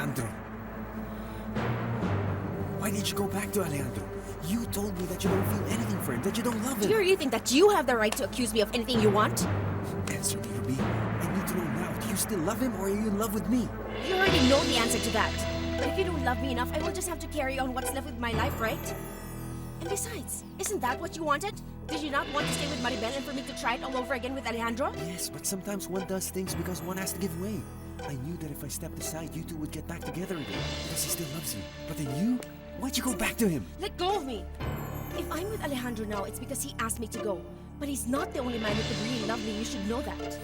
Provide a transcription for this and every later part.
Alejandro? Why did you go back to Alejandro? You told me that you don't feel anything for him, that you don't love him. Do you really think that you have the right to accuse me of anything you want? Answer me, Ruby. I need to know now. Do you still love him or are you in love with me? You already know the answer to that. But if you don't love me enough, I will just have to carry on what's left with my life, right? And besides, isn't that what you wanted? Did you not want to stay with Maribel and for me to try it all over again with Alejandro? Yes, but sometimes one does things because one has to give way. I knew that if I stepped aside, you two would get back together again because he still loves you. But then you? Why'd you go back to him? Let go of me! If I'm with Alejandro now, it's because he asked me to go. But he's not the only man who could really love me. You should know that.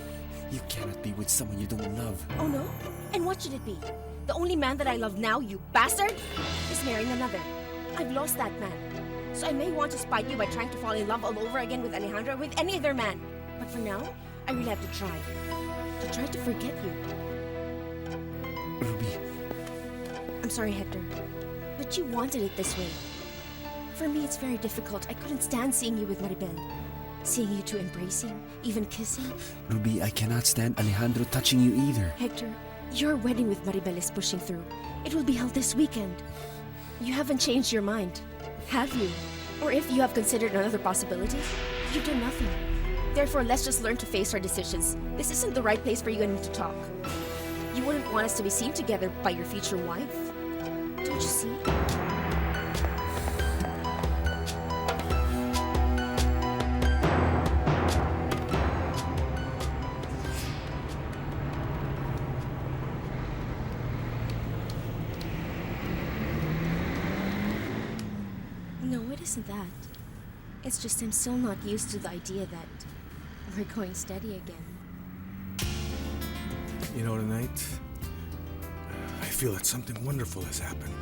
You cannot be with someone you don't love. Oh no? And what should it be? The only man that I love now, you bastard, is marrying another. I've lost that man. So I may want to spite you by trying to fall in love all over again with Alejandro or with any other man. But for now, I really have to try. To try to forget you. Ruby. I'm sorry, Hector. But you wanted it this way. For me, it's very difficult. I couldn't stand seeing you with Maribel. Seeing you two embracing, even kissing. Ruby, I cannot stand Alejandro touching you either. Hector, your wedding with Maribel is pushing through. It will be held this weekend. You haven't changed your mind, have you? Or if you have considered another possibility, you've done nothing. Therefore, let's just learn to face our decisions. This isn't the right place for you and me to talk. You wouldn't want us to be seen together by your future wife. Don't you see? No, it isn't that. It's just I'm still not used to the idea that we're going steady again. You know, tonight, I feel that something wonderful has happened.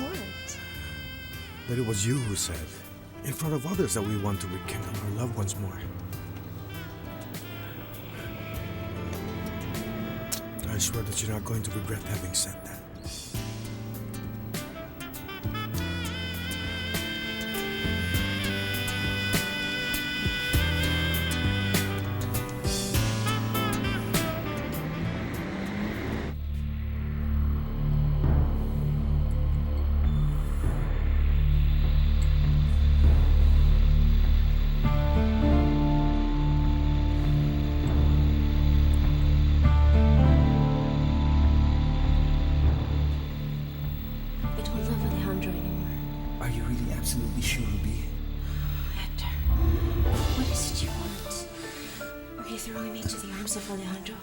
What? That it was you who said, in front of others, that we want to rekindle our love once more. I swear that you're not going to regret having said that. Absolutely sure, Ruby. Hector, what is it you want? Are you throwing me into the arms of Alejandro?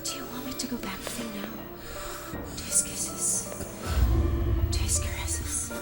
Do you want me to go back with him now? To his kisses? To his caresses?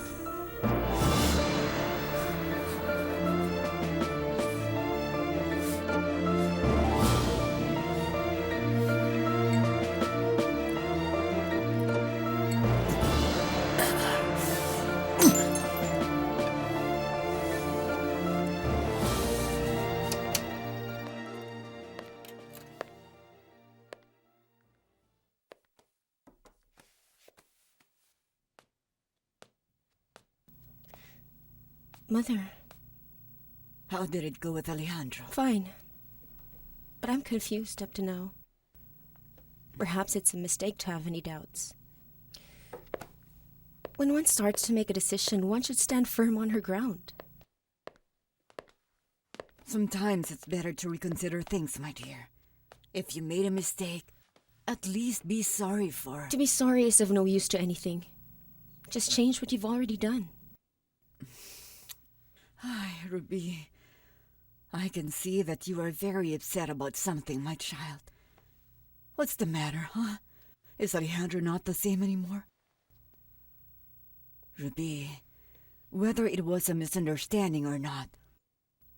Mother. How did it go with Alejandro? Fine. But I'm confused up to now. Perhaps it's a mistake to have any doubts. When one starts to make a decision, one should stand firm on her ground. Sometimes it's better to reconsider things, my dear. If you made a mistake, at least be sorry for it. To be sorry is of no use to anything. Just change what you've already done. Ay, Ruby, I can see that you are very upset about something, my child. What's the matter, huh? Is Alejandro not the same anymore? Ruby, whether it was a misunderstanding or not,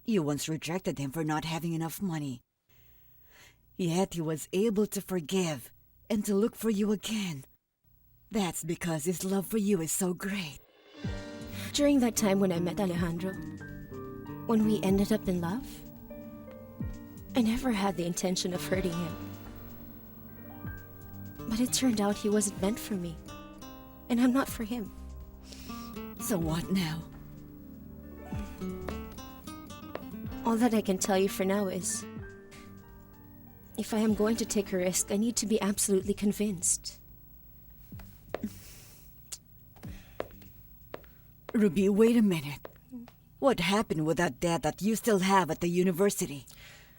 you once rejected him for not having enough money. Yet he was able to forgive and to look for you again. That's because his love for you is so great. During that time when I met Alejandro, when we ended up in love, I never had the intention of hurting him. But it turned out he wasn't meant for me, and I'm not for him. So what now? All that I can tell you for now is, if I am going to take a risk, I need to be absolutely convinced. Ruby, wait a minute. What happened with that debt that you still have at the university?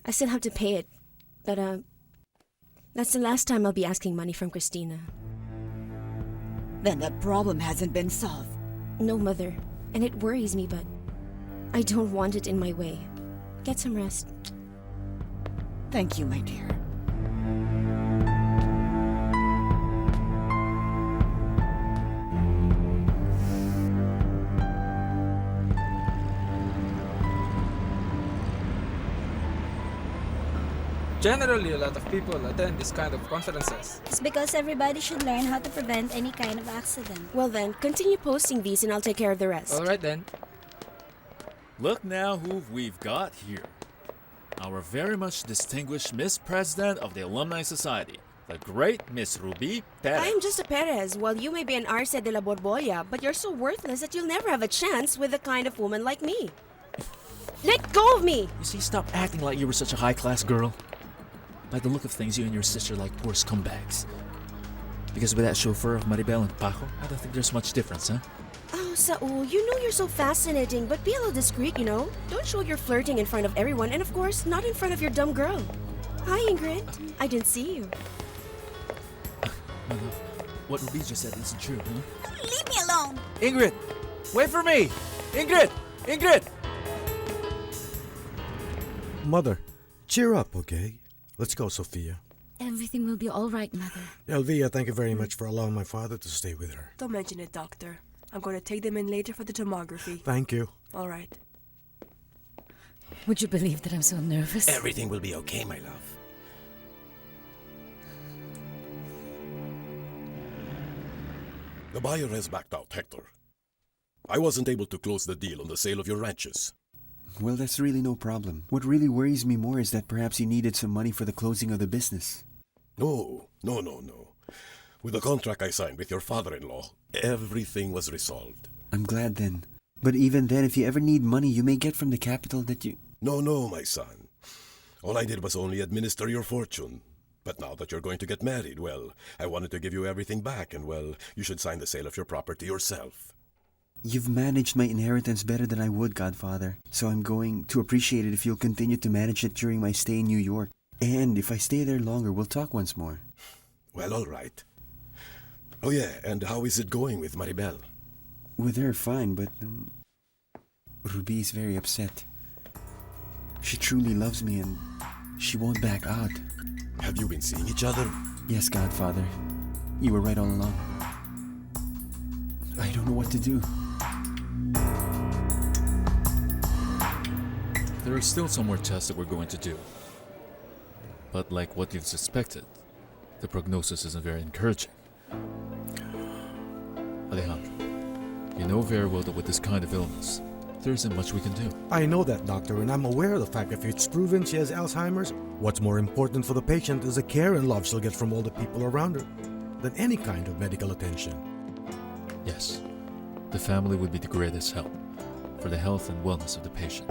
I still have to pay it, but that's the last time I'll be asking money from Christina. Then that problem hasn't been solved. No, Mother, and it worries me, but I don't want it in my way. Get some rest. Thank you, my dear. Generally, a lot of people attend this kind of conferences. It's because everybody should learn how to prevent any kind of accident. Well then, continue posting these and I'll take care of the rest. Alright then. Look now who we've got here. Our very much distinguished Miss President of the Alumni Society, the great Miss Rubi Perez. I am just a Perez, while you may be an Arce de la Borbolla, but you're so worthless that you'll never have a chance with a kind of woman like me. Let go of me! You see, stop acting like you were such a high-class girl. By the look of things, you and your sister are like poor scumbags. Because with that chauffeur of Maribel and Paco, I don't think there's much difference, huh? Oh, Saul, you know you're so fascinating, but be a little discreet, you know? Don't show you're flirting in front of everyone, and of course, not in front of your dumb girl. Hi, Ingrid. I didn't see you. My love, what Ruby just said isn't true, huh? Leave me alone! Ingrid! Wait for me! Ingrid! Ingrid! Mother, cheer up, okay? Let's go, Sophia. Everything will be all right, Mother. Elvia, thank you very much for allowing my father to stay with her. Don't mention it, Doctor. I'm going to take them in later for the tomography. Thank you. All right. Would you believe that I'm so nervous? Everything will be okay, my love. The buyer has backed out, Hector. I wasn't able to close the deal on the sale of your ranches. Well, that's really no problem. What really worries me more is that perhaps you needed some money for the closing of the business. No. With the contract I signed with your father-in-law, everything was resolved. I'm glad then. But even then, if you ever need money, you may get from the capital that you... No, my son. All I did was only administer your fortune. But now that you're going to get married, well, I wanted to give you everything back, and well, you should sign the sale of your property yourself. You've managed my inheritance better than I would, Godfather. So I'm going to appreciate it if you'll continue to manage it during my stay in New York. And if I stay there longer, we'll talk once more. Well, all right. Oh yeah, and how is it going with Maribel? With her, fine, but... Ruby is very upset. She truly loves me and she won't back out. Have you been seeing each other? Yes, Godfather. You were right all along. I don't know what to do. There are still some more tests that we're going to do. But like what you've suspected, the prognosis isn't very encouraging. Alejandro, you know very well that with this kind of illness, there isn't much we can do. I know that, doctor, and I'm aware of the fact that if it's proven she has Alzheimer's, what's more important for the patient is the care and love she'll get from all the people around her than any kind of medical attention. Yes, the family would be the greatest help for the health and wellness of the patient.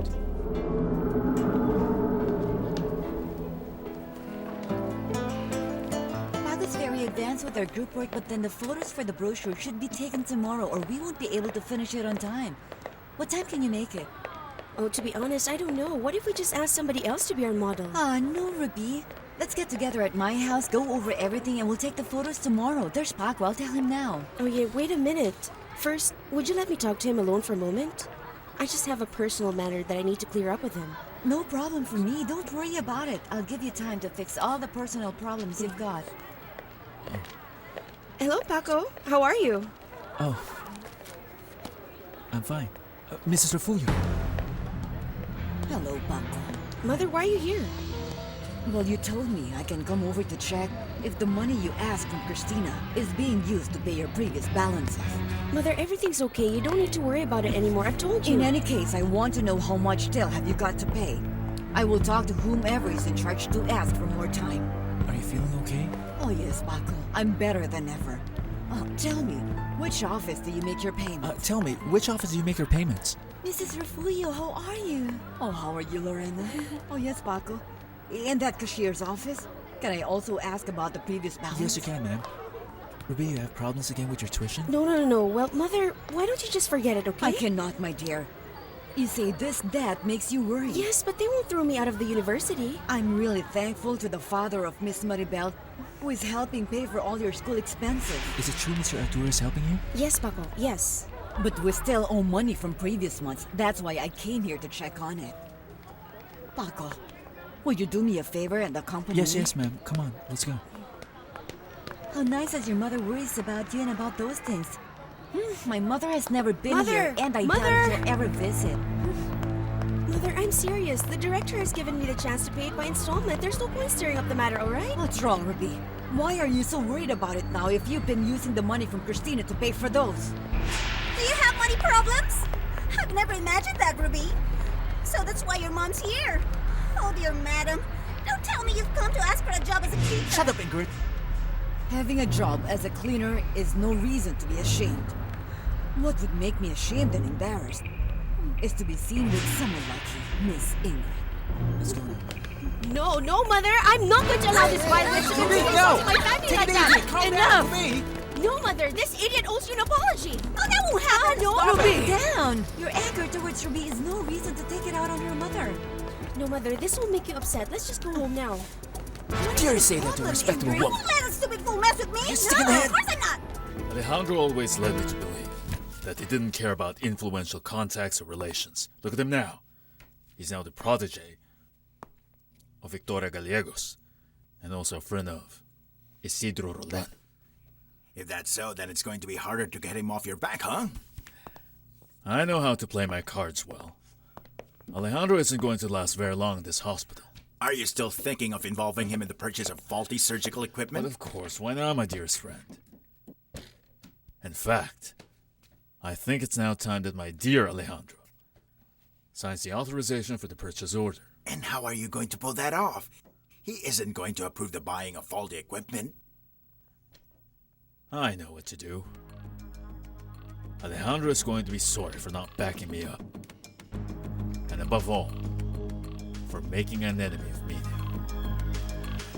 Paco's very advanced with our group work, but then the photos for the brochure should be taken tomorrow or we won't be able to finish it on time. What time can you make it? Oh, to be honest, I don't know. What if we just ask somebody else to be our model? No, Ruby. Let's get together at my house, go over everything, and we'll take the photos tomorrow. There's Paco, I'll tell him now. Oh yeah, wait a minute. First, would you let me talk to him alone for a moment? I just have a personal matter that I need to clear up with him. No problem for me. Don't worry about it. I'll give you time to fix all the personal problems you've got. Hello, Paco. How are you? Oh, I'm fine. Mrs. Refugio. Hello, Paco. Mother, why are you here? Well, you told me I can come over to check if the money you asked from Christina is being used to pay your previous balances. Mother, everything's okay. You don't need to worry about it anymore. I've told you. In any case, I want to know how much still have you got to pay. I will talk to whomever is in charge to ask for more time. Are you feeling okay? Oh yes, Paco. I'm better than ever. Tell me, which office do you make your payments? Tell me, which office do you make your payments? Mrs. Refugio, how are you? Oh, how are you, Lorena? Oh yes, Paco. In that cashier's office? Can I also ask about the previous balance? Yes, you can, ma'am. Ruby, you have problems again with your tuition? No. Well, Mother, why don't you just forget it, okay? I cannot, my dear. You say that makes you worry. Yes, but they won't throw me out of the university. I'm really thankful to the father of Miss Maribel, who is helping pay for all your school expenses. Is it true Mr. Arturo is helping you? Yes, Paco, yes. But we still owe money from previous months. That's why I came here to check on it. Paco, would you do me a favor and accompany me? Yes, ma'am. Come on, let's go. How nice that your mother worries about you and about those things. My mother has never been here, and I doubt she'll ever visit. Mother, I'm serious. The director has given me the chance to pay it by installment. There's no point stirring up the matter, all right? What's wrong, Ruby? Why are you so worried about it now if you've been using the money from Christina to pay for those? Do you have money problems? I've never imagined that, Ruby. So that's why your mom's here. Oh, dear madam. Don't tell me you've come to ask for a job as a teacher. Shut up, Ingrid. Having a job as a cleaner is no reason to be ashamed. What would make me ashamed and embarrassed is to be seen with someone like you, Miss Ingrid. Let's go. No, Mother! I'm not going to allow this violence to continue to my family like that! Enough! No, Mother! This idiot owes you an apology! Oh, that won't happen! No, Ruby! Down! Your anger towards Ruby is no reason to take it out on your mother. No, Mother, this will make you upset. Let's just go home now. How dare you say that to a respectable You woman? won't let a stupid fool mess with me! You stick in the head. Of course I'm not! Alejandro always led me to believe that he didn't care about influential contacts or relations. Look at him now. He's now the protege of Victoria Gallegos, and also a friend of Isidro Roldan. If that's so, then it's going to be harder to get him off your back, huh? I know how to play my cards well. Alejandro isn't going to last very long in this hospital. Are you still thinking of involving him in the purchase of faulty surgical equipment? But of course, why not, my dearest friend? In fact, I think it's now time that my dear Alejandro signs the authorization for the purchase order. And how are you going to pull that off? He isn't going to approve the buying of faulty equipment. I know what to do. Alejandro is going to be sorry for not backing me up. And above all, for making an enemy of me.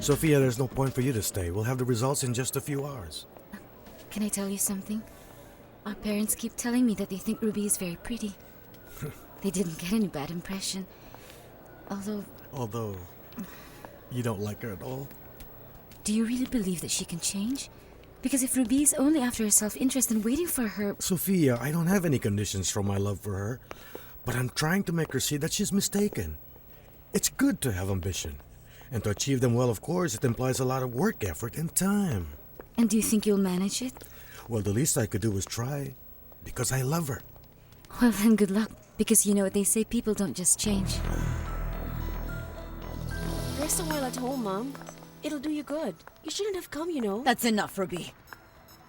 Sophia, there's no point for you to stay. We'll have the results in just a few hours. Can I tell you something? Our parents keep telling me that they think Ruby is very pretty. They didn't get any bad impression. Although, you don't like her at all? Do you really believe that she can change? Because if Ruby is only after her self-interest and waiting for her... Sophia, I don't have any conditions for my love for her, but I'm trying to make her see that she's mistaken. It's good to have ambition. And to achieve them well, of course, it implies a lot of work, effort, and time. And do you think you'll manage it? Well, the least I could do is try, because I love her. Well, then good luck, because you know what they say, people don't just change. Rest a while at home, Mom. It'll do you good. You shouldn't have come, you know. That's enough, Ruby.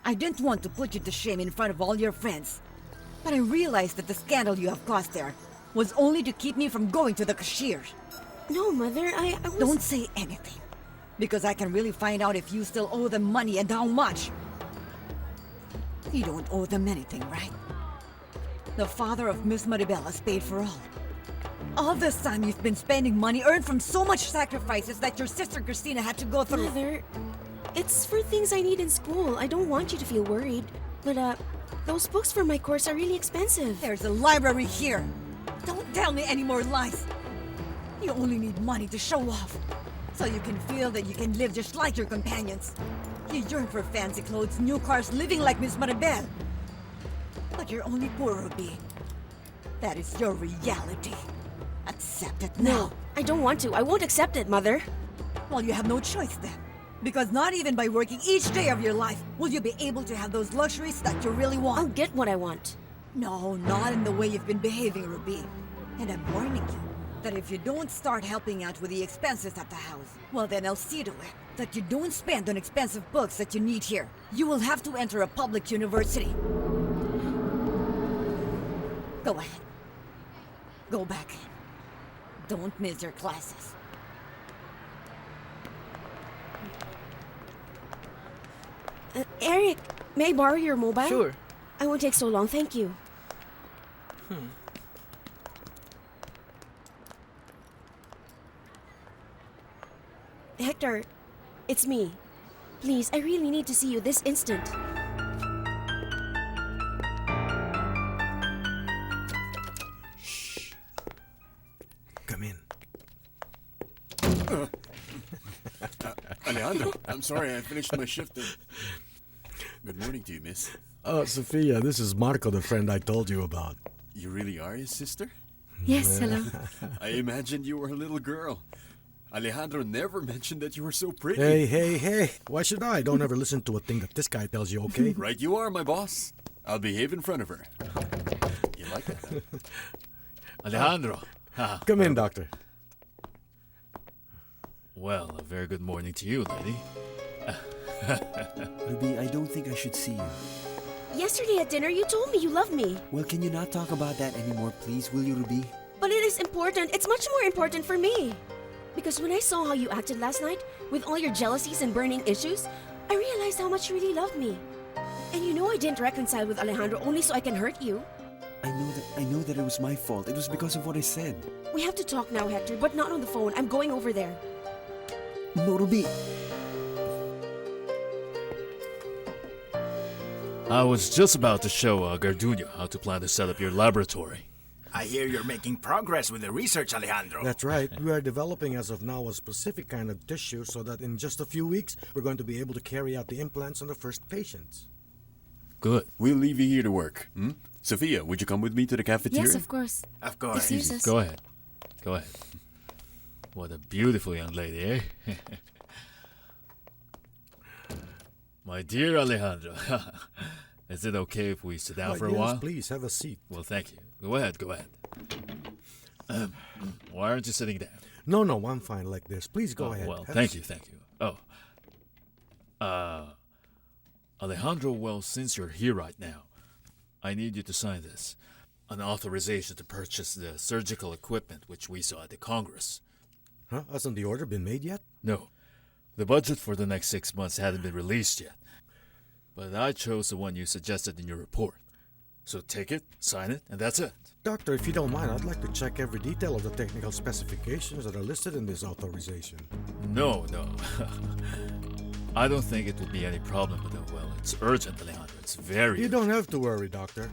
I didn't want to put you to shame in front of all your friends. But I realized that the scandal you have caused there was only to keep me from going to the cashier. No, Mother, I was... Don't say anything. Because I can really find out if you still owe them money and how much. You don't owe them anything, right? The father of Miss Maribel has paid for all. All this time you've been spending money earned from so much sacrifices that your sister Christina had to go through. Mother, it's for things I need in school. I don't want you to feel worried. But, those books for my course are really expensive. There's a library here. Don't tell me any more lies. You only need money to show off. So you can feel that you can live just like your companions. You yearn for fancy clothes, new cars, living like Miss Maribel. But you're only poor, Ruby. That is your reality. Accept it now. No, I don't want to. I won't accept it, Mother. Well, you have no choice then. Because not even by working each day of your life will you be able to have those luxuries that you really want. I'll get what I want. No, not in the way you've been behaving, Ruby. And I'm warning you that if you don't start helping out with the expenses at the house, well then I'll see to it that you don't spend on expensive books that you need here. You will have to enter a public university. Go ahead. Go back in. Don't miss your classes. Eric, may I borrow your mobile? Sure. I won't take so long, thank you. Hector, it's me. Please, I really need to see you this instant. Come in. Alejandro, I'm sorry, I finished my shift. Good morning to you, miss. Sophia, this is Marco, the friend I told you about. You really are his sister? Yes, hello. I imagined you were a little girl. Alejandro never mentioned that you were so pretty. Hey. Why should I? Don't ever listen to a thing that this guy tells you, okay? Right you are, my boss. I'll behave in front of her. You like that? Alejandro. Come in, doctor. Well, a very good morning to you, lady. Ruby, I don't think I should see you. Yesterday at dinner, you told me you love me. Well, can you not talk about that anymore, please? Will you, Ruby? But it is important. It's much more important for me. Because when I saw how you acted last night, with all your jealousies and burning issues, I realized how much you really loved me. And you know I didn't reconcile with Alejandro only so I can hurt you. I know that it was my fault. It was because of what I said. We have to talk now, Hector, but not on the phone. I'm going over there. No, Ruby. I was just about to show Garduño how to plan to set up your laboratory. I hear you're making progress with the research, Alejandro. That's right. We are developing as of now a specific kind of tissue so that in just a few weeks, we're going to be able to carry out the implants on the first patients. Good. We'll leave you here to work. Sophia, would you come with me to the cafeteria? Yes, of course. Of course. Excuse us. Go ahead. What a beautiful young lady, eh? My dear Alejandro, is it okay if we sit down for a while? Yes, please, have a seat. Well, thank you. Go ahead. Why aren't you sitting down? No, I'm fine like this. Please go ahead. Well, thank you. Alejandro, well, since you're here right now, I need you to sign this. An authorization to purchase the surgical equipment which we saw at the Congress. Huh? Hasn't the order been made yet? No. The budget for the next 6 months hadn't been released yet. But I chose the one you suggested in your report. So take it, sign it, and that's it. Doctor, if you don't mind, I'd like to check every detail of the technical specifications that are listed in this authorization. No. I don't think it will be any problem, but well, it's urgent, Alejandro. It's very You don't have to worry, Doctor.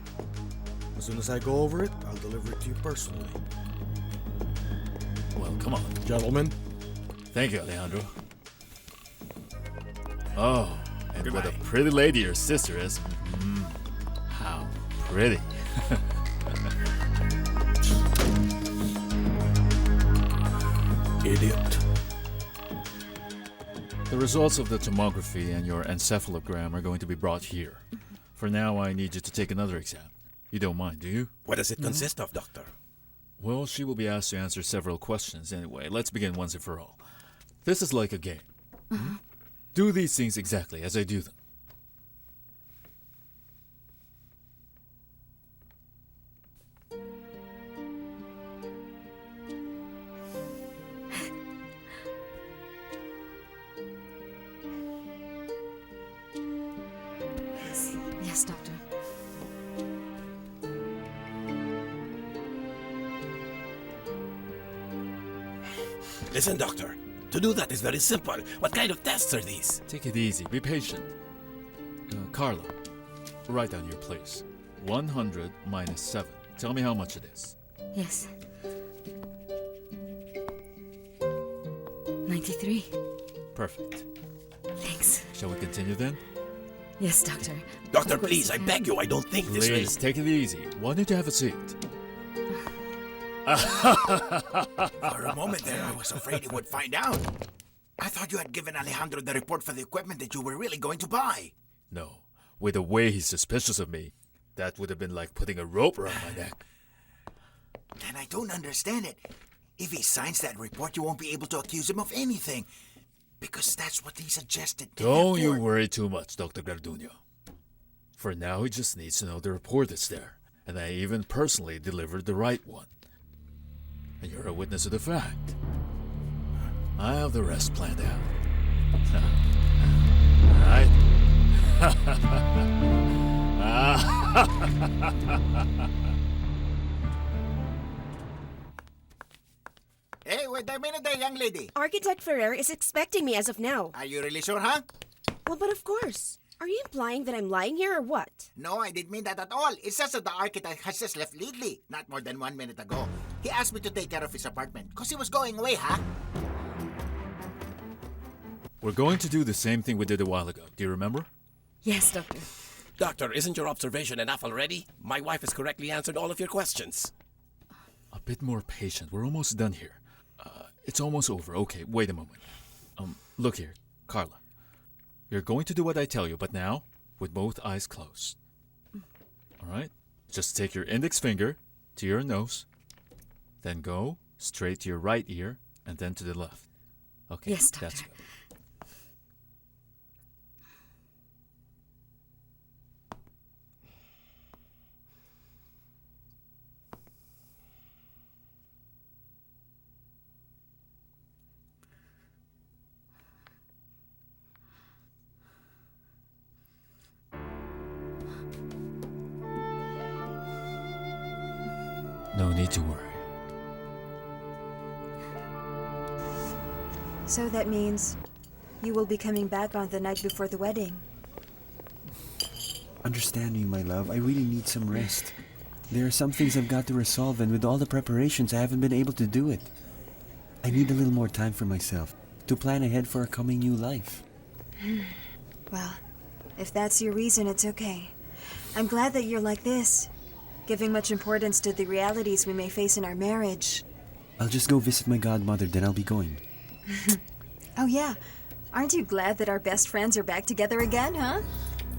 As soon as I go over it, I'll deliver it to you personally. Well, come on. Gentlemen. Thank you, Alejandro. Oh, and Goodbye. what a pretty lady your sister is. How pretty. Idiot. The results of the tomography and your encephalogram are going to be brought here. For now, I need you to take another exam. You don't mind, do you? What does it consist of, Doctor? Well, she will be asked to answer several questions anyway. Let's begin once and for all. This is like a game. Do these things exactly as I do them. Yes, Doctor. Listen, Doctor. To do that is very simple. What kind of tests are these? Take it easy. Be patient. Carla, write down your place. 100 minus 7. Tell me how much it is. Yes. 93. Perfect. Thanks. Shall we continue then? Yes, Doctor. Doctor, please, I beg you. I don't think this Please, will... take it easy. Why don't you have a seat? For a moment there, I was afraid he would find out. I thought you had given Alejandro the report for the equipment that you were really going to buy. No. With the way he's suspicious of me, that would have been like putting a rope around my neck. And I don't understand it. If he signs that report, you won't be able to accuse him of anything. Because that's what he suggested. Don't you worry too much, Dr. Garduño. For now, he just needs to know the report is there. And I even personally delivered the right one. And you're a witness of the fact. I have the rest planned out. Alright? Hey, wait a minute there, young lady. Architect Ferrer is expecting me as of now. Are you really sure, huh? Well, but of course. Are you implying that I'm lying here or what? No, I didn't mean that at all. It's just that the architect has just left lately, not more than 1 minute ago. He asked me to take care of his apartment, because he was going away, huh? We're going to do the same thing we did a while ago. Do you remember? Yes, Doctor. Doctor, isn't your observation enough already? My wife has correctly answered all of your questions. A bit more patient. We're almost done here. It's almost over. Okay, wait a moment. Look here, Carla. You're going to do what I tell you, but now, with both eyes closed. All right? Just take your index finger to your nose, then go straight to your right ear, and then to the left. Okay, yes, Doctor. That's good. No need to worry. So that means you will be coming back on the night before the wedding. Understand me, my love. I really need some rest. There are some things I've got to resolve, and with all the preparations, I haven't been able to do it. I need a little more time for myself, to plan ahead for a coming new life. Well, if that's your reason, it's okay. I'm glad that you're like this, giving much importance to the realities we may face in our marriage. I'll just go visit my godmother, then I'll be going. Oh yeah, aren't you glad that our best friends are back together again, huh?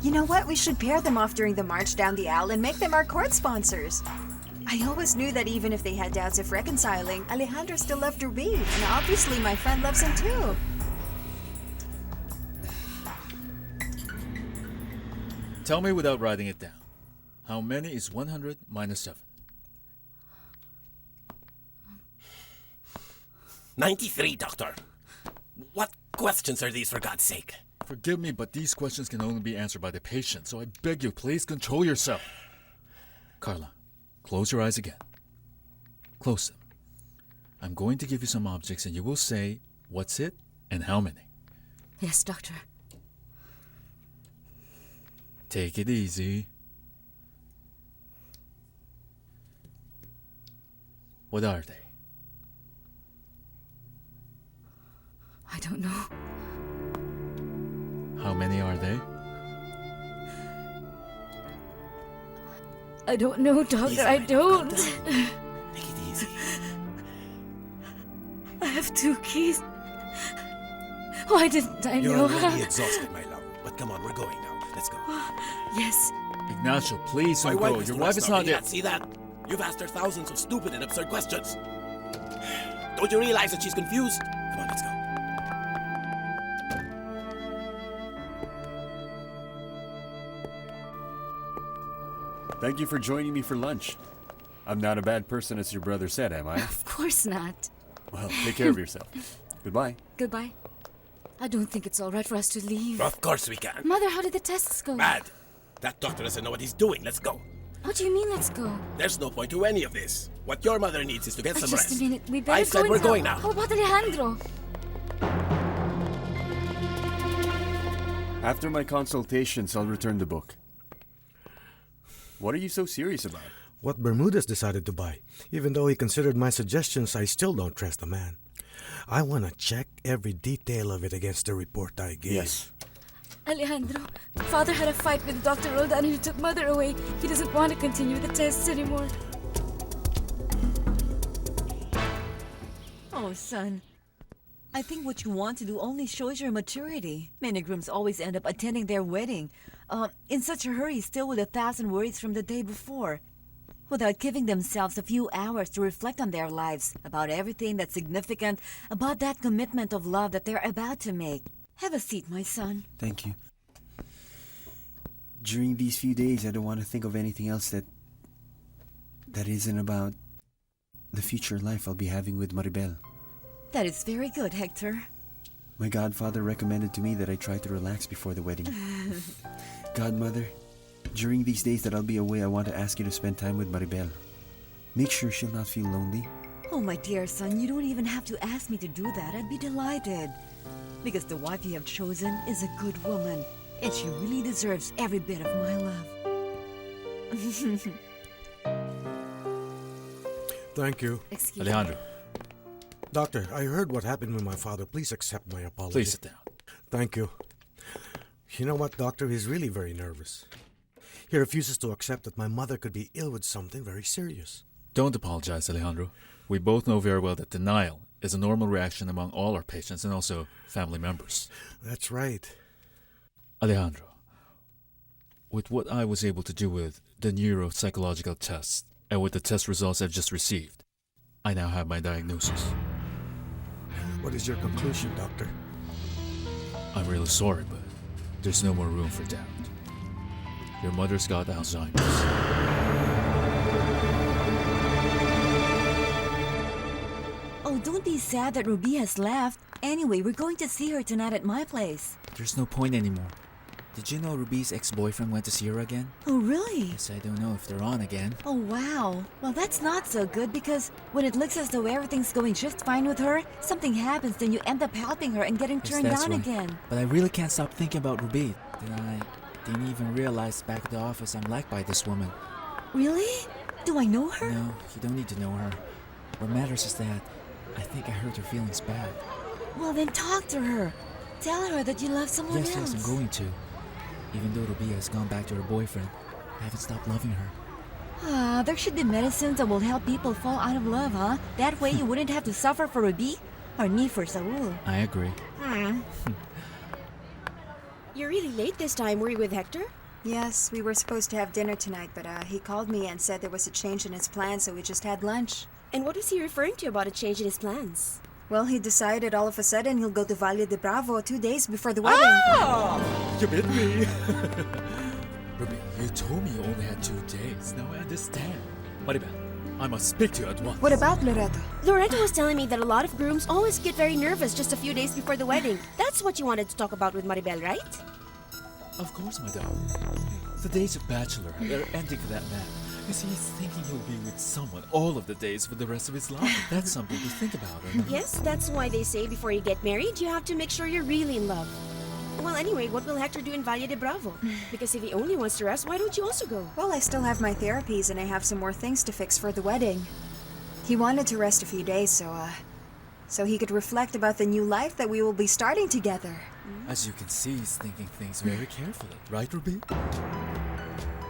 You know what, we should pair them off during the march down the aisle and make them our court sponsors. I always knew that even if they had doubts of reconciling, Alejandro still loved Rubi, and obviously my friend loves him too. Tell me without writing it down. How many is 100 minus 7? 93, Doctor. What questions are these, for God's sake? Forgive me, but these questions can only be answered by the patient, so I beg you, please control yourself. Carla, close your eyes again. Close them. I'm going to give you some objects, and you will say what's it and how many. Yes, Doctor. Take it easy. What are they? I don't know. How many are they? I don't know, Doctor. Easy, I don't. Take it easy. I have 2 keys. Why didn't I You're know? already exhausted, my love. But come on, we're going now. Let's go. Yes. Ignacio, please don't go. Your wife is not here. here. See that? You've asked her thousands of stupid and absurd questions. Don't you realize that she's confused? Come on, let's go. Thank you for joining me for lunch. I'm not a bad person, as your brother said, am I? Of course not. Well, take care of yourself. Goodbye. Goodbye. I don't think it's all right for us to leave. Of course we can. Mother, how did the tests go? Bad. That doctor doesn't know what he's doing. Let's go. What do you mean, let's go? There's no point to any of this. What your mother needs is to get some Just rest. a minute. We better I said go we're going now. How about Alejandro? After my consultations, I'll return the book. What are you so serious about? What Bermudez decided to buy. Even though he considered my suggestions, I still don't trust the man. I want to check every detail of it against the report I gave. Yes. Alejandro, Father had a fight with Dr. Roldan and he took Mother away. He doesn't want to continue the tests anymore. Oh, son. I think what you want to do only shows your maturity. Many grooms always end up attending their wedding in such a hurry, still with 1,000 worries from the day before, without giving themselves a few hours to reflect on their lives, about everything that's significant, about that commitment of love that they're about to make. Have a seat, my son. Thank you. During these few days, I don't want to think of anything else that isn't about the future life I'll be having with Maribel. That is very good, Hector. My godfather recommended to me that I try to relax before the wedding. Godmother, during these days that I'll be away, I want to ask you to spend time with Maribel. Make sure she'll not feel lonely. Oh, my dear son, you don't even have to ask me to do that. I'd be delighted. because the wife you have chosen is a good woman, and she really deserves every bit of my love. Thank you. Excuse Alejandro, Doctor, I heard what happened with my father. Please accept my apology. please sit down. Thank you. You know what, Doctor? He's really very nervous. He refuses to accept that my mother could be ill with something very serious. Don't apologize, Alejandro. We both know very well that denial is a normal reaction among all our patients and also family members. That's right. Alejandro, with what I was able to do with the neuropsychological test and with the test results I've just received, I now have my diagnosis. What is your conclusion, Doctor? I'm really sorry, but there's no more room for doubt. Your mother's got Alzheimer's. Oh, don't be sad that Ruby has left. Anyway, we're going to see her tonight at my place. There's no point anymore. Did you know Ruby's ex-boyfriend went to see her again? Oh, really? Yes, I don't know if they're on again. Oh, wow. Well, that's not so good because when it looks as though everything's going just fine with her, something happens, then you end up helping her and getting turned that's down right. again. But I really can't stop thinking about Ruby. Then I didn't even realize back at the office I'm liked by this woman. Really? Do I know her? No, you don't need to know her. What matters is that I think I hurt her feelings bad. Well, then talk to her. Tell her that you love someone else. Yes, I'm going to. Even though Ruby has gone back to her boyfriend, I haven't stopped loving her. Ah, there should be medicines that will help people fall out of love, huh? That way you wouldn't have to suffer for Ruby or me for Saul. I agree. You're really late this time. Were you with Hector? Yes, we were supposed to have dinner tonight, but he called me and said there was a change in his plans, so we just had lunch. And what was he referring to about a change in his plans? Well, he decided all of a sudden he'll go to Valle de Bravo 2 days before the wedding. Oh! You bit me! Ruby, you told me you only had 2 days. Now I understand. Maribel, I must speak to you at once. What about Loreto? Loreto was telling me that a lot of grooms always get very nervous just a few days before the wedding. That's what you wanted to talk about with Maribel, right? Of course, my darling. The days of bachelorhood are ending for that man. Because he's thinking he'll be with someone all of the days for the rest of his life. That's something to think about, isn't it? Yes, that's why they say before you get married, you have to make sure you're really in love. Well, anyway, what will Hector do in Valle de Bravo? Because if he only wants to rest, why don't you also go? Well, I still have my therapies and I have some more things to fix for the wedding. He wanted to rest a few days, so he could reflect about the new life that we will be starting together. As you can see, he's thinking things very carefully. Right, Ruby?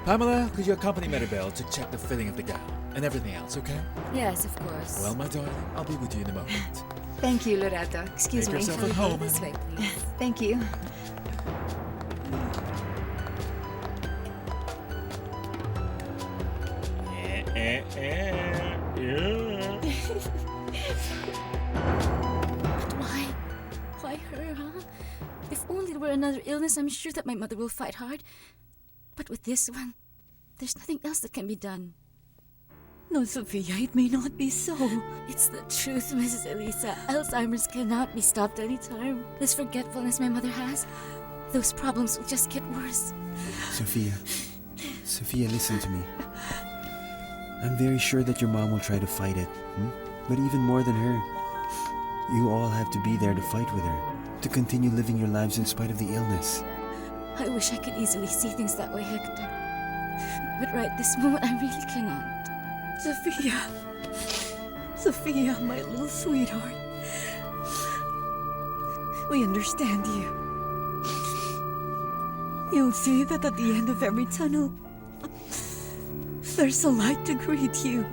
Pamela, could you accompany Maribel to check the fitting of the gown and everything else, okay? Yes, of course. Well, my darling, I'll be with you in a moment. Thank you, Loreto. Excuse Make me. yourself at home. This way, please. Thank you. Why her, huh? If only there were another illness, I'm sure that my mother will fight hard. But with this one, there's nothing else that can be done. No, Sophia, it may not be so. It's the truth, Mrs. Elisa. Alzheimer's cannot be stopped anytime. This forgetfulness my mother has, those problems will just get worse. Sophia, listen to me. I'm very sure that your mom will try to fight it. But even more than her, you all have to be there to fight with her, to continue living your lives in spite of the illness. I wish I could easily see things that way, Hector. But right this moment, I really cannot. Sophia, my little sweetheart. We understand you. You'll see that at the end of every tunnel, there's a light to greet you.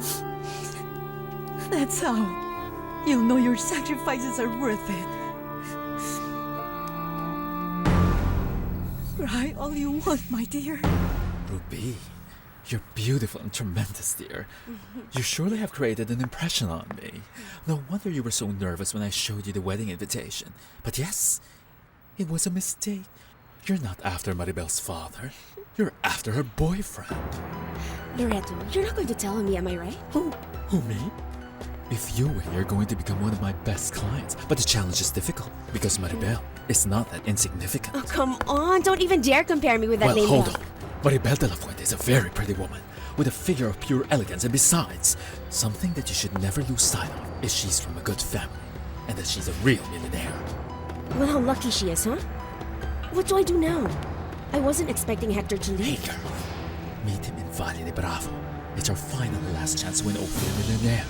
That's how you'll know your sacrifices are worth it. Cry all you want, my dear. Ruby, you're beautiful and tremendous, dear. You surely have created an impression on me. No wonder you were so nervous when I showed you the wedding invitation. But yes, it was a mistake. You're not after Maribel's father. You're after her boyfriend. Loreto, you're not going to tell me, am I right? Who, me? If you win, you're going to become one of my best clients. But the challenge is difficult because Maribel is not that insignificant. Oh, come on. Don't even dare compare me with that lady. Well, hold on. Maribel de la Fuente is a very pretty woman with a figure of pure elegance, and besides, something that you should never lose sight of is she's from a good family and that she's a real millionaire. Well, how lucky she is, huh? What do I do now? I wasn't expecting Hector to leave. Hey, girl. Meet him in Valle de Bravo. It's our final last chance to win over the millionaire.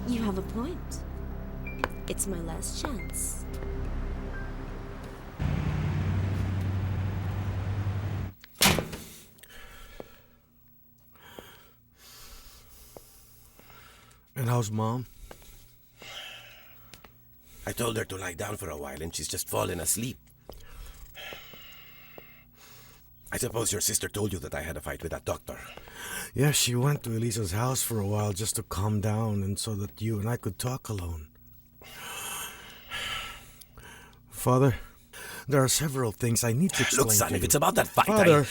You have a point. It's my last chance. And how's Mom? I told her to lie down for a while and she's just fallen asleep. I suppose your sister told you that I had a fight with that doctor. Yeah, she went to Elisa's house for a while just to calm down and so that you and I could talk alone. Father, there are several things I need to explain. Look, son, to if you. it's about that fight, Father,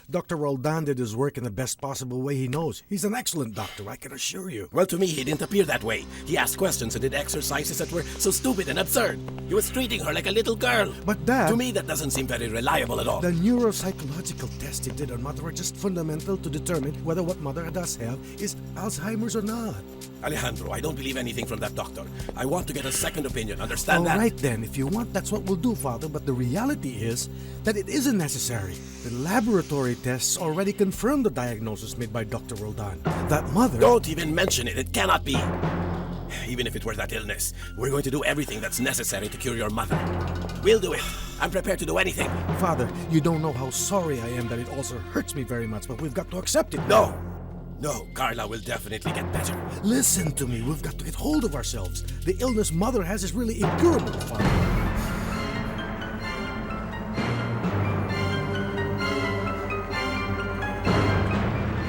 Dr. Roldan did his work in the best possible way he knows. He's an excellent doctor, I can assure you. Well, to me, he didn't appear that way. He asked questions and did exercises that were so stupid and absurd. He was treating her like a little girl. But Dad... To me, that doesn't seem very reliable at all. The neuropsychological tests he did on Mother were just fundamental to determine whether what Mother does have is Alzheimer's or not. Alejandro, I don't believe anything from that doctor. I want to get a second opinion, understand that? All right then, if you want, that's what we'll do, Father. But the reality is that it isn't necessary. The laboratory tests already confirmed the diagnosis made by Dr. Roldan. That Mother... Don't even mention it. It cannot be. Even if it were that illness, we're going to do everything that's necessary to cure your mother. We'll do it. I'm prepared to do anything. Father, you don't know how sorry I am that it also hurts me very much, but we've got to accept it. No, Carla will definitely get better. Listen to me. We've got to get hold of ourselves. The illness Mother has is really incurable, Father.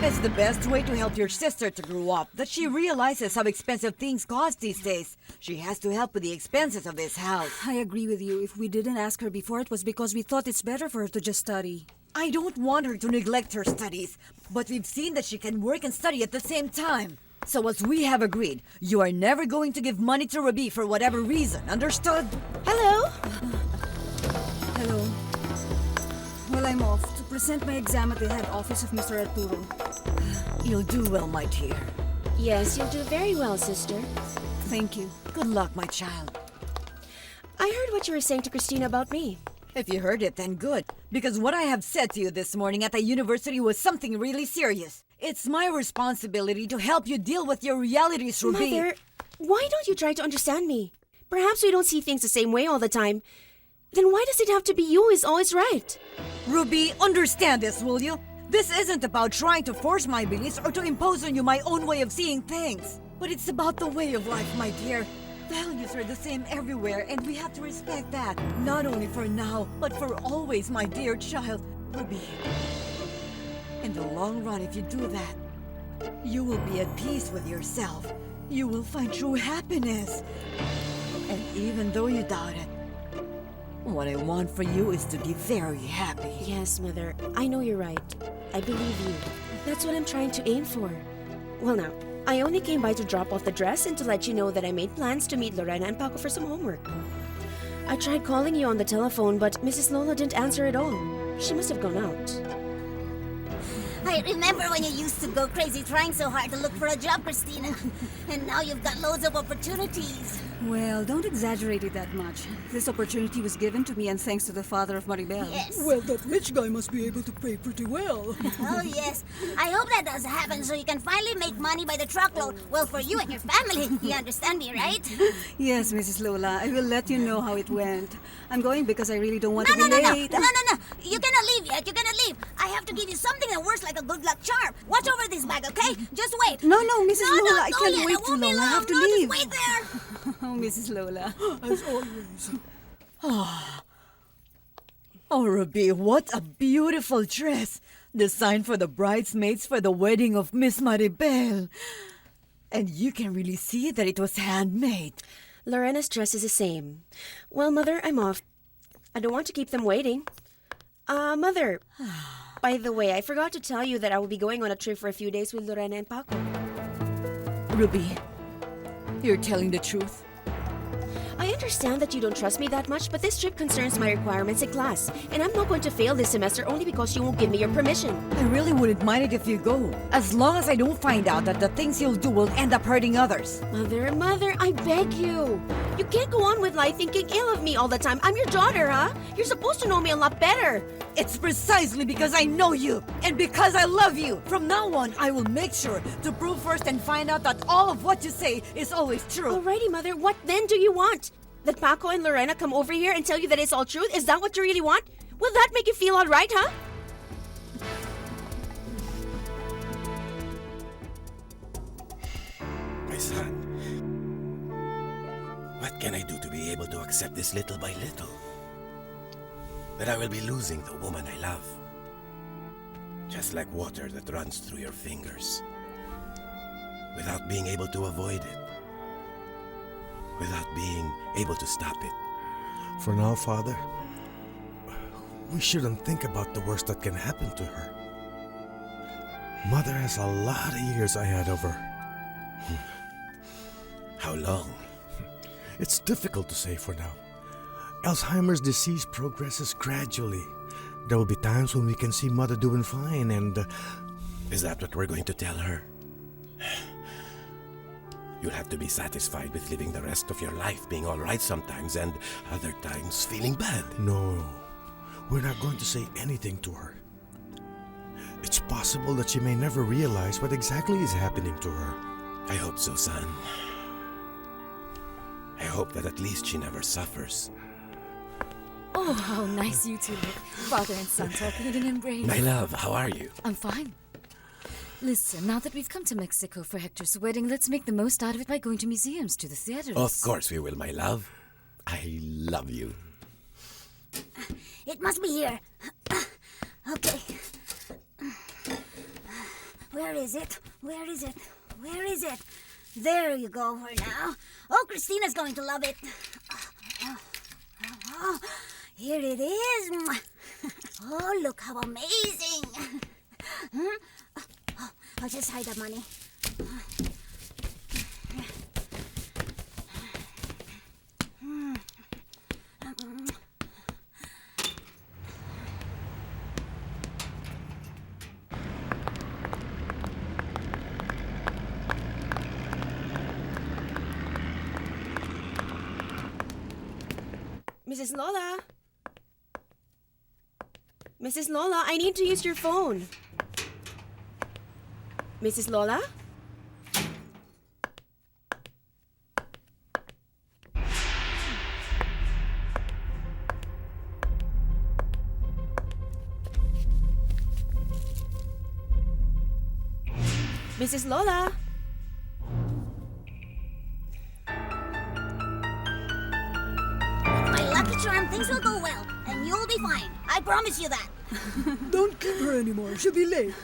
It's the best way to help your sister to grow up, that she realizes how expensive things cost these days. She has to help with the expenses of this house. I agree with you. If we didn't ask her before, it was because we thought it's better for her to just study. I don't want her to neglect her studies, but we've seen that she can work and study at the same time. So as we have agreed, you are never going to give money to Rubi for whatever reason, understood? Hello? Hello. Well, I'm off to present my exam at the head office of Mr. Arturo. You'll do well, my dear. Yes, you'll do very well, sister. Thank you. Good luck, my child. I heard what you were saying to Christina about me. If you heard it, then good. Because what I have said to you this morning at the university was something really serious. It's my responsibility to help you deal with your realities, Rubi. Mother, why don't you try to understand me? Perhaps we don't see things the same way all the time. Then why does it have to be you who is always right? Rubi, understand this, will you? This isn't about trying to force my beliefs or to impose on you my own way of seeing things. But it's about the way of life, my dear. Values are the same everywhere, and we have to respect that. Not only for now, but for always, my dear child. Rubi, in the long run, if you do that, you will be at peace with yourself. You will find true happiness. And even though you doubt it, what I want for you is to be very happy. Yes, Mother. I know you're right. I believe you. That's what I'm trying to aim for. Well, now, I only came by to drop off the dress and to let you know that I made plans to meet Lorena and Paco for some homework. I tried calling you on the telephone, but Mrs. Lola didn't answer at all. She must have gone out. I remember when you used to go crazy trying so hard to look for a job, Christina. And now you've got loads of opportunities. Well, don't exaggerate it that much. This opportunity was given to me and thanks to the father of Maribel. Yes. Well, that rich guy must be able to pay pretty well. Oh, yes. I hope that does happen so you can finally make money by the truckload. Well, for you and your family. You understand me, right? Yes, Mrs. Lola. I will let you know how it went. I'm going because I really don't want to be late. No. You cannot leave yet. You cannot leave. I have to give you something that works like a good luck charm. Watch over this bag, okay? Just wait. No, Mrs. Lola. I can't yet. wait It too won't be long. I have to No, leave. Just wait there. Oh, Mrs. Lola. As always. Oh, Rubi, what a beautiful dress. Designed for the bridesmaids for the wedding of Miss Maribel. And you can really see that it was handmade. Lorena's dress is the same. Well, Mother, I'm off. I don't want to keep them waiting. Mother, by the way, I forgot to tell you that I will be going on a trip for a few days with Lorena and Paco. Rubi, you're telling the truth. I understand that you don't trust me that much, but this trip concerns my requirements in class, and I'm not going to fail this semester only because you won't give me your permission. I really wouldn't mind it if you go, as long as I don't find out that the things you'll do will end up hurting others. Mother, I beg you. You can't go on with life thinking ill of me all the time. I'm your daughter, huh? You're supposed to know me a lot better. It's precisely because I know you, and because I love you. From now on, I will make sure to prove first and find out that all of what you say is always true. Alrighty, Mother, what then do you want? That Paco and Lorena come over here and tell you that it's all truth? Is that what you really want? Will that make you feel alright, huh? My son, what can I do to be able to accept this little by little? That I will be losing the woman I love. Just like water that runs through your fingers. Without being able to avoid it. Without being able to stop it. For now, Father, we shouldn't think about the worst that can happen to her. Mother has a lot of years ahead of her. How long? It's difficult to say for now. Alzheimer's disease progresses gradually. There will be times when we can see Mother doing fine and... Is that what we're going to tell her? You'll have to be satisfied with living the rest of your life being all right sometimes and other times feeling bad. No, we're not going to say anything to her. It's possible that she may never realize what exactly is happening to her. I hope so, son. I hope that at least she never suffers. Oh, how nice you two look. Father and son talking in an embrace. My love, how are you? I'm fine. Listen, now that we've come to Mexico for Hector's wedding, let's make the most out of it by going to museums, to the theaters. Of course we will, my love. I love you. It must be here. Okay. Where is it? Where is it? Where is it? There you go for now. Oh, Christina's going to love it. Oh, here it is. Oh, look how amazing. I'll just hide the money. Mrs. Lola? Mrs. Lola, I need to use your phone. Mrs. Lola? Mrs. Lola? My lucky charm, things will go well, and you'll be fine. I promise you that. Don't keep her anymore. She'll be late.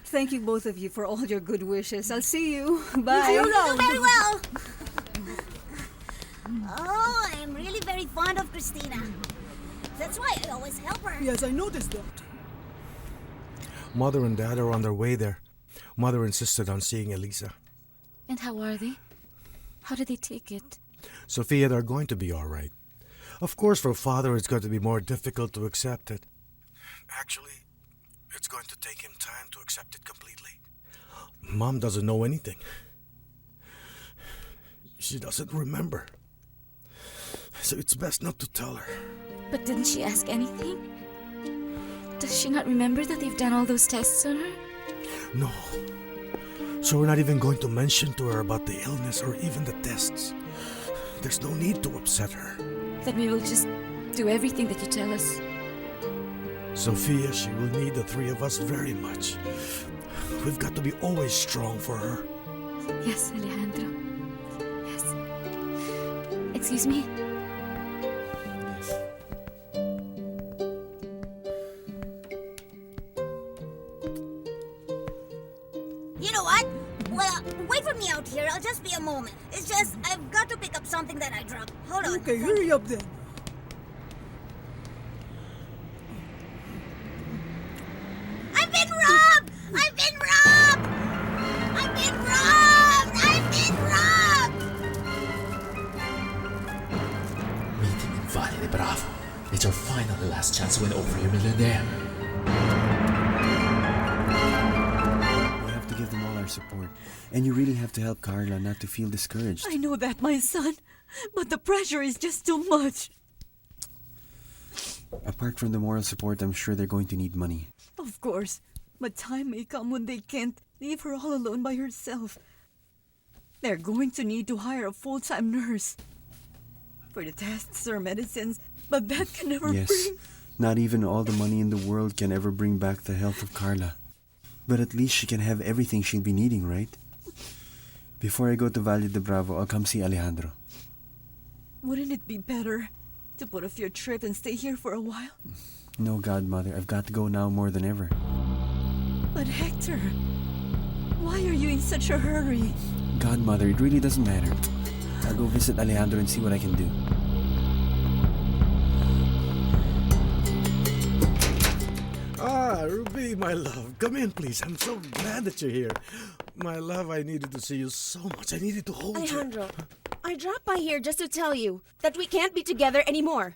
Thank you, both of you, for all your good wishes. I'll see you. Bye. You do very well. Oh, I'm really very fond of Christina. That's why I always help her. Yes, I noticed that. Mother and Dad are on their way there. Mother insisted on seeing Elisa. And how are they? How did they take it? Sophia, they're going to be all right. Of course, for Father, it's going to be more difficult to accept it. Actually, it's going to take him time to accept it completely. Mom doesn't know anything. She doesn't remember. So it's best not to tell her. But didn't she ask anything? Does she not remember that they've done all those tests on her? No. So we're not even going to mention to her about the illness or even the tests. There's no need to upset her. Then we will just do everything that you tell us. Sophia, she will need the three of us very much. We've got to be always strong for her. Yes, Alejandro. Yes. Excuse me? You know what? Well, wait for me out here. I'll just be a moment. It's just, I've got to pick up something that I dropped. Hold on. Okay, hurry up then. I've been robbed! I've been robbed! I've been robbed! I've been robbed! last chance to win over your millionaire. We have to give them all our support. And you really have to help Carla not to feel discouraged. I know that, my son. But the pressure is just too much. Apart from the moral support, I'm sure they're going to need money. Of course. But time may come when they can't leave her all alone by herself. They're going to need to hire a full-time nurse. For the tests or medicines, but that can never Yes, bring... not even all the money in the world can ever bring back the health of Carla. But at least she can have everything she'll be needing, right? Before I go to Valle de Bravo, I'll come see Alejandro. Wouldn't it be better to put off your trip and stay here for a while? No, Godmother, I've got to go now more than ever. But Hector, why are you in such a hurry? Godmother, it really doesn't matter. I'll go visit Alejandro and see what I can do. Ah, Ruby, my love. Come in, please. I'm so glad that you're here. My love, I needed to see you so much. I needed to hold Alejandro, you. I dropped by here just to tell you that we can't be together anymore.